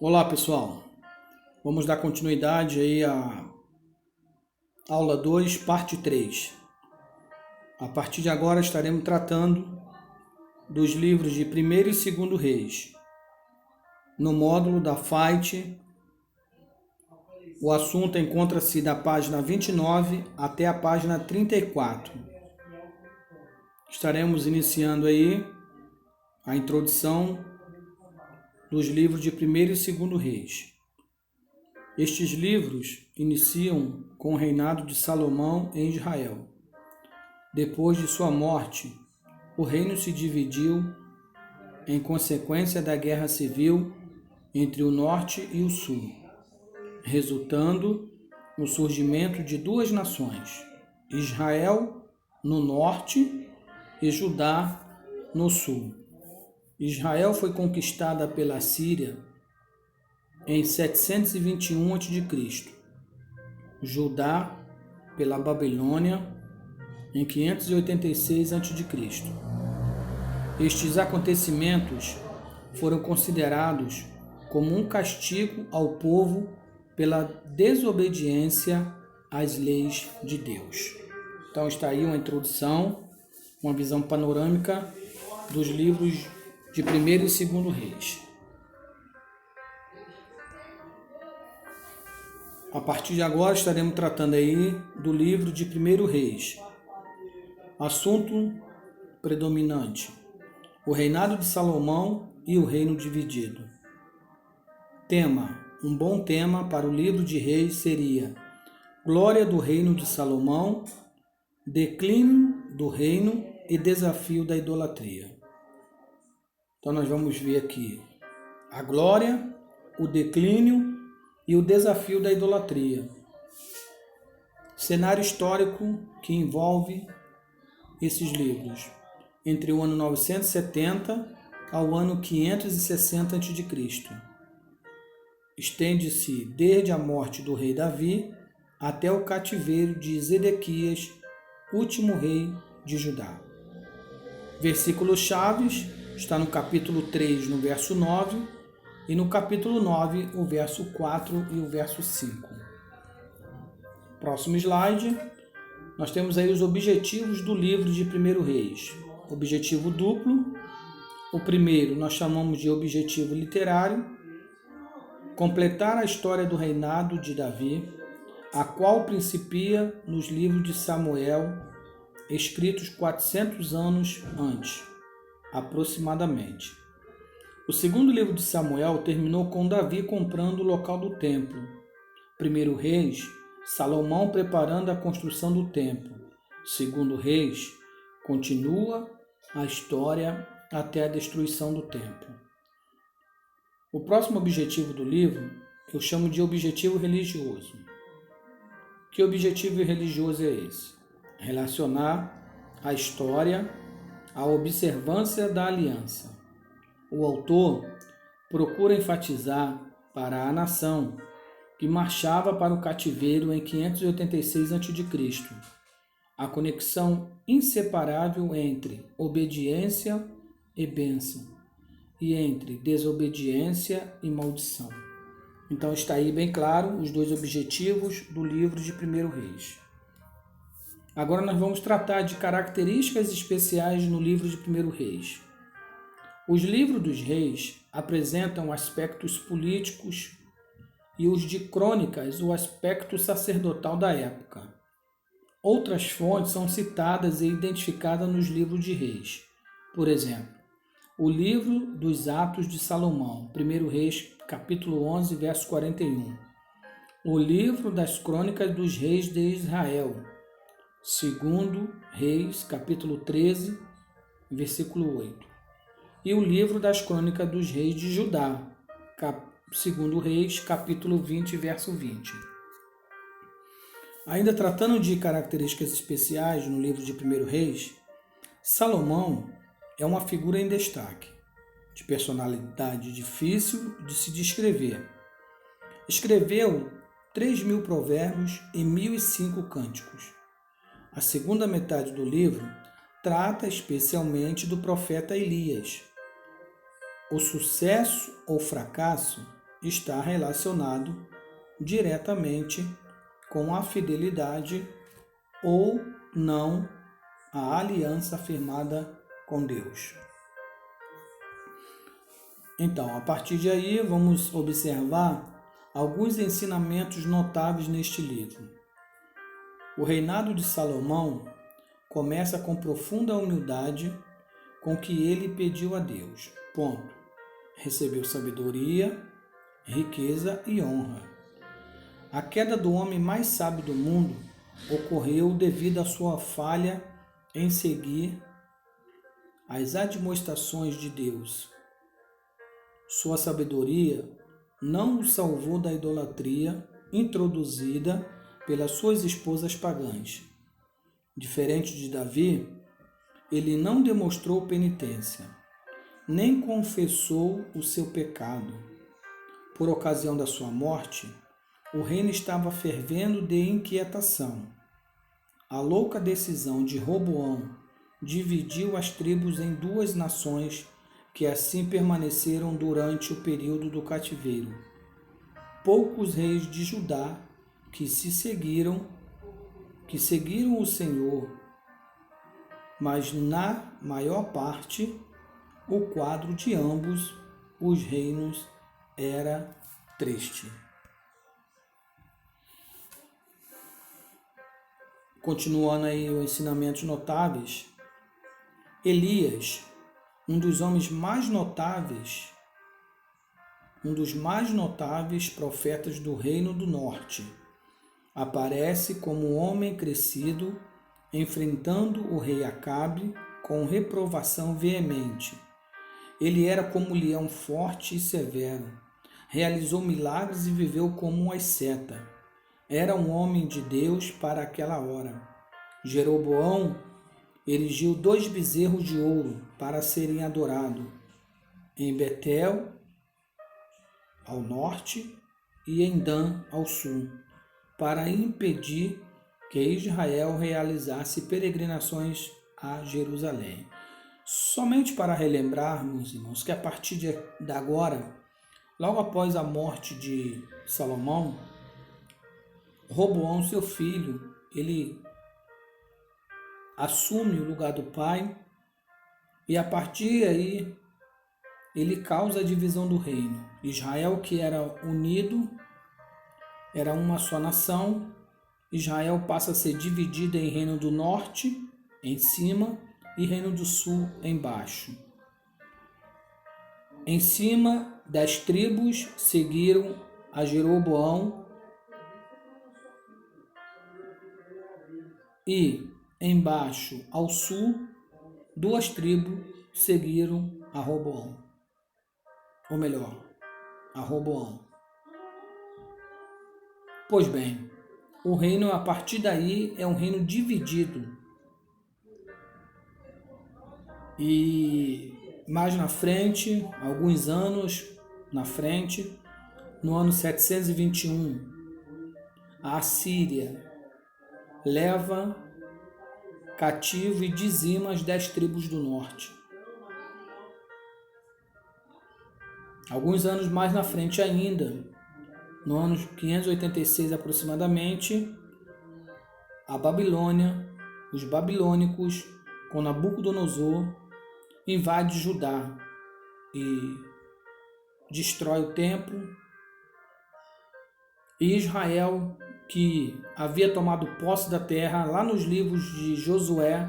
Olá pessoal, vamos dar continuidade aí à aula 2, parte 3. A partir de agora estaremos tratando dos livros de 1º e 2º Reis. No módulo da FAIT, o assunto encontra-se da página 29 até a página 34. Estaremos iniciando aí a introdução dos livros de 1º e 2º Reis. Estes livros iniciam com o reinado de Salomão em Israel. Depois de sua morte, o reino se dividiu em consequência da guerra civil entre o norte e o sul, resultando no surgimento de duas nações, Israel no norte e Judá no sul. Israel foi conquistada pela Síria em 721 a.C., Judá pela Babilônia em 586 a.C. Estes acontecimentos foram considerados como um castigo ao povo pela desobediência às leis de Deus. Então está aí uma introdução, uma visão panorâmica dos livros de 1º e 2º Reis. A partir de agora estaremos tratando aí do livro de 1º Reis. Assunto predominante: o reinado de Salomão e o reino dividido. Tema: um bom tema para o livro de Reis seria Glória do reino de Salomão, declínio do reino e desafio da idolatria. Então nós vamos ver aqui a glória, o declínio e o desafio da idolatria. Cenário histórico que envolve esses livros, entre o ano 970 ao ano 560 a.C. Estende-se desde a morte do rei Davi até o cativeiro de Zedequias, último rei de Judá. Versículos chaves está no capítulo 3, no verso 9, e no capítulo 9, o verso 4 e o verso 5. Próximo slide, nós temos aí os objetivos do livro de 1º Reis. Objetivo duplo. O primeiro nós chamamos de objetivo literário, completar a história do reinado de Davi, a qual principia nos livros de Samuel, escritos 400 anos antes, aproximadamente. O segundo livro de Samuel terminou com Davi comprando o local do templo. 1º Reis, Salomão preparando a construção do templo. 2º Reis, continua a história até a destruição do templo. O próximo objetivo do livro eu chamo de objetivo religioso. Que objetivo religioso é esse? Relacionar a história à observância da aliança. O autor procura enfatizar para a nação que marchava para o cativeiro em 586 a.C. a conexão inseparável entre obediência e bênção e entre desobediência e maldição. Então está aí bem claro os dois objetivos do livro de 1º Reis. Agora nós vamos tratar de características especiais no livro de 1º Reis. Os livros dos reis apresentam aspectos políticos e os de crônicas o aspecto sacerdotal da época. Outras fontes são citadas e identificadas nos livros de reis. Por exemplo, o livro dos Atos de Salomão, 1º Reis, capítulo 11, verso 41. O livro das crônicas dos reis de Israel, 2º Reis, capítulo 13, versículo 8. E o livro das crônicas dos reis de Judá, 2º Reis, capítulo 20, verso 20. Ainda tratando de características especiais no livro de 1º Reis, Salomão é uma figura em destaque, de personalidade difícil de se descrever. Escreveu 3.000 provérbios e 1.005 cânticos. A segunda metade do livro trata especialmente do profeta Elias. O sucesso ou fracasso está relacionado diretamente com a fidelidade ou não à aliança firmada com Deus. Então, a partir de aí, vamos observar alguns ensinamentos notáveis neste livro. O reinado de Salomão começa com profunda humildade com que ele pediu a Deus. Ponto. Recebeu sabedoria, riqueza e honra. A queda do homem mais sábio do mundo ocorreu devido à sua falha em seguir as admoestações de Deus. Sua sabedoria não o salvou da idolatria introduzida pelas suas esposas pagãs. Diferente de Davi, ele não demonstrou penitência, nem confessou o seu pecado. Por ocasião da sua morte, o reino estava fervendo de inquietação. A louca decisão de Roboão dividiu as tribos em duas nações que assim permaneceram durante o período do cativeiro. Poucos reis de Judá que seguiram o Senhor, mas na maior parte o quadro de ambos os reinos era triste. Continuando aí os ensinamentos notáveis, Elias, um dos mais notáveis profetas do Reino do Norte, aparece como um homem crescido, enfrentando o rei Acabe com reprovação veemente. Ele era como um leão forte e severo, realizou milagres e viveu como um asceta. Era um homem de Deus para aquela hora. Jeroboão erigiu 2 bezerros de ouro para serem adorados em Betel, ao norte, e em Dan, ao sul, para impedir que Israel realizasse peregrinações a Jerusalém. Somente para relembrarmos, irmãos, que a partir de agora, logo após a morte de Salomão, Roboão, seu filho, ele assume o lugar do pai e a partir aí ele causa a divisão do reino. Israel, que era unido, era uma só nação. Israel passa a ser dividida em reino do norte, em cima, e reino do sul, embaixo. Em cima, 10 tribos seguiram a Jeroboão e embaixo, ao sul, 2 tribos seguiram a Roboão. Ou melhor, a Roboão. Pois bem, o reino a partir daí é um reino dividido. E mais na frente, alguns anos na frente, no ano 721, a Assíria leva cativo e dizima as 10 tribos do norte. Alguns anos mais na frente ainda, no ano 586 aproximadamente, a Babilônia, os babilônicos, com Nabucodonosor, invade Judá e destrói o templo. E Israel, que havia tomado posse da terra lá nos livros de Josué,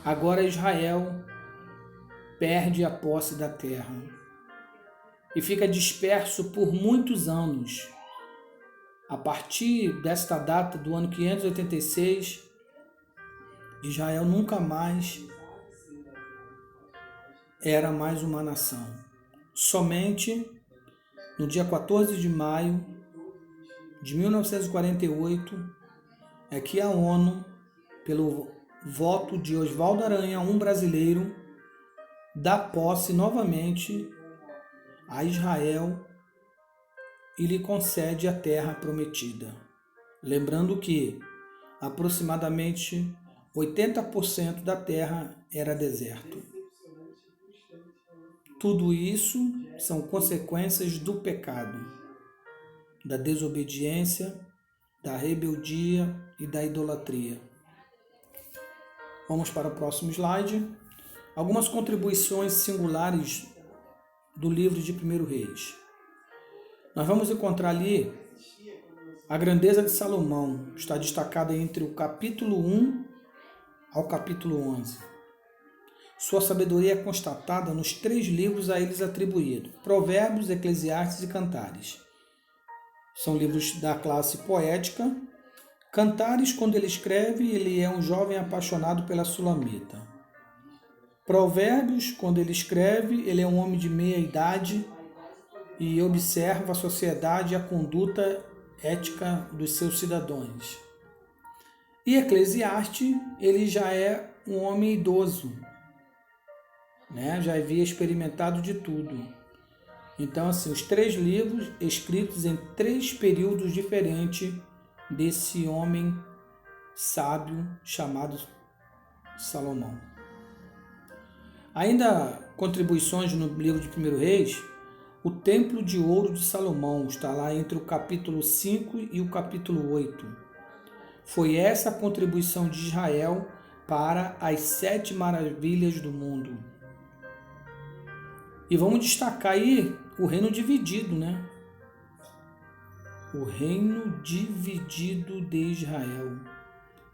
agora Israel perde a posse da terra e fica disperso por muitos anos. A partir desta data do ano 586, Israel nunca mais era mais uma nação. Somente no dia 14 de maio de 1948 é que a ONU, pelo voto de Oswaldo Aranha, um brasileiro, dá posse novamente a Israel e lhe concede a terra prometida. Lembrando que aproximadamente 80% da terra era deserto. Tudo isso são consequências do pecado, da desobediência, da rebeldia e da idolatria. Vamos para o próximo slide. Algumas contribuições singulares do livro de 1 Reis. Nós vamos encontrar ali a grandeza de Salomão, está destacada entre o capítulo 1 ao capítulo 11. Sua sabedoria é constatada nos 3 livros a eles atribuídos: Provérbios, Eclesiastes e Cantares. São livros da classe poética. Cantares, quando ele escreve, ele é um jovem apaixonado pela Sulamita. Provérbios, quando ele escreve, ele é um homem de meia idade e observa a sociedade e a conduta ética dos seus cidadãos. E Eclesiastes, ele já é um homem idoso, né? Já havia experimentado de tudo. Então, assim, os 3 livros escritos em 3 períodos diferentes desse homem sábio chamado Salomão. Ainda contribuições no livro de 1 Reis, o Templo de Ouro de Salomão está lá entre o capítulo 5 e o capítulo 8. Foi essa a contribuição de Israel para as 7 maravilhas do mundo. E vamos destacar aí o reino dividido, né? O reino dividido de Israel.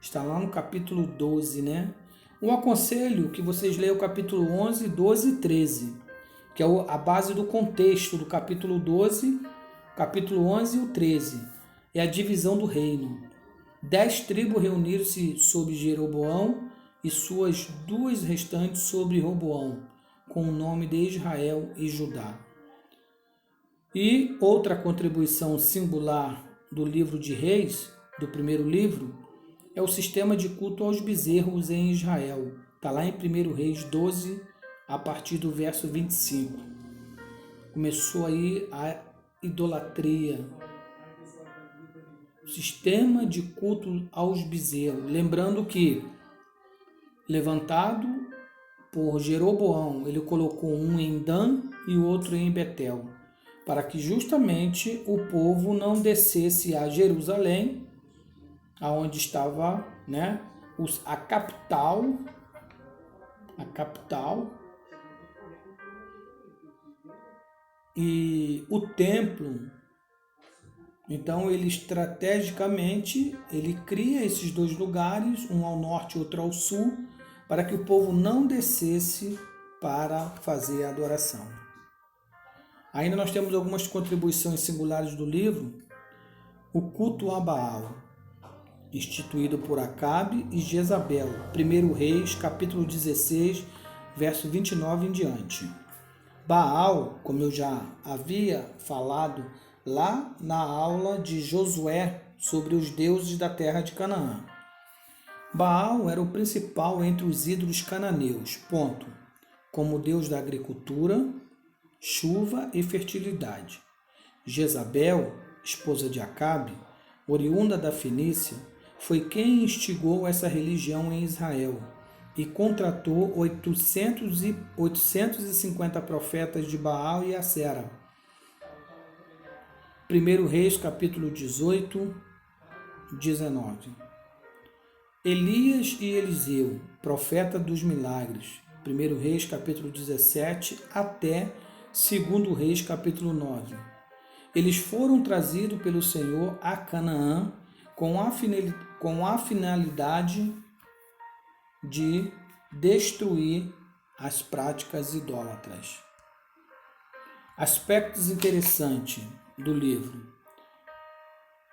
Está lá no capítulo 12, né? Eu aconselho que vocês leiam o capítulo 11, 12 e 13, que é a base do contexto do capítulo 12, capítulo 11 e o 13. É a divisão do reino. 10 tribos reuniram-se sob Jeroboão e suas 2 restantes sobre Roboão, com o nome de Israel e Judá. E outra contribuição singular do livro de Reis, do primeiro livro, é o sistema de culto aos bezerros em Israel. Está lá em 1 Reis 12, a partir do verso 25. Começou aí a idolatria. Sistema de culto aos bezerros. Lembrando que, levantado por Jeroboão, ele colocou um em Dan e o outro em Betel, para que justamente o povo não descesse a Jerusalém, aonde estava, né, a capital, e o templo. Então ele estrategicamente ele cria esses 2 lugares, um ao norte e outro ao sul, para que o povo não descesse para fazer a adoração. Ainda nós temos algumas contribuições singulares do livro. O culto a Baal, instituído por Acabe e Jezabel, 1 Reis, capítulo 16, verso 29 em diante. Baal, como eu já havia falado lá na aula de Josué sobre os deuses da terra de Canaã. Baal era o principal entre os ídolos cananeus, como deus da agricultura, chuva e fertilidade. Jezabel, esposa de Acabe, oriunda da Fenícia, foi quem instigou essa religião em Israel e contratou 850 profetas de Baal e Acera. 1 Reis, capítulo 18, 19. Elias e Eliseu, profeta dos milagres. 1 Reis, capítulo 17, até 2 Reis, capítulo 9. Eles foram trazidos pelo Senhor a Canaã com a finalidade de destruir as práticas idólatras. Aspectos interessantes do livro.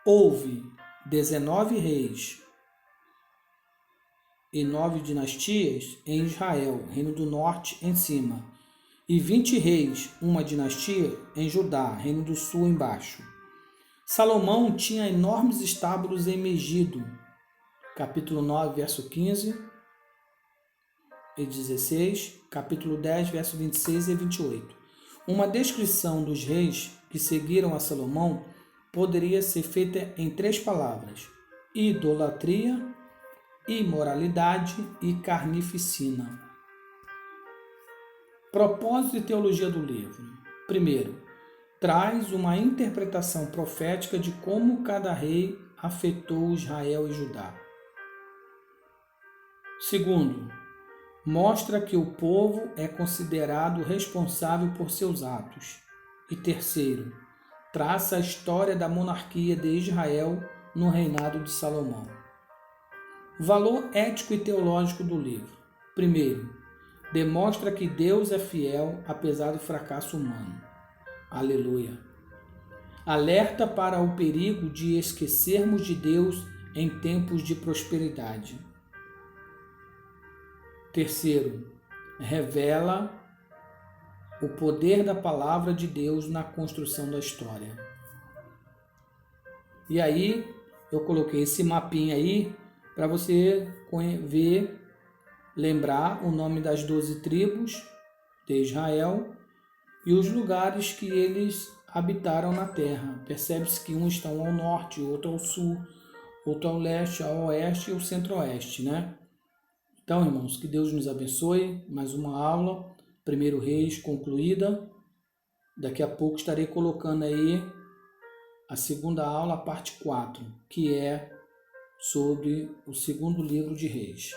Houve 19 reis e 9 dinastias em Israel, Reino do Norte em cima, e 20 reis, uma dinastia, em Judá, Reino do Sul embaixo. Salomão tinha enormes estábulos em Megido, capítulo 9, verso 15 e 16, capítulo 10, verso 26 e 28. Uma descrição dos reis que seguiram a Salomão poderia ser feita em 3 palavras: idolatria, imoralidade e carnificina. Propósito e teologia do livro. Primeiro, traz uma interpretação profética de como cada rei afetou Israel e Judá. Segundo, mostra que o povo é considerado responsável por seus atos. E terceiro, traça a história da monarquia de Israel no reinado de Salomão. Valor ético e teológico do livro. Primeiro, demonstra que Deus é fiel apesar do fracasso humano. Aleluia. Alerta para o perigo de esquecermos de Deus em tempos de prosperidade. Terceiro, revela o poder da palavra de Deus na construção da história. E aí, eu coloquei esse mapinha aí para você ver, lembrar o nome das 12 tribos de Israel e os lugares que eles habitaram na terra. Percebe-se que uns estão ao norte, outro ao sul, outro ao leste, ao oeste e ao centro-oeste, né? Então, irmãos, que Deus nos abençoe. Mais uma aula, 1 Reis concluída. Daqui a pouco estarei colocando aí a segunda aula, a parte 4, que é sobre o segundo livro de Reis.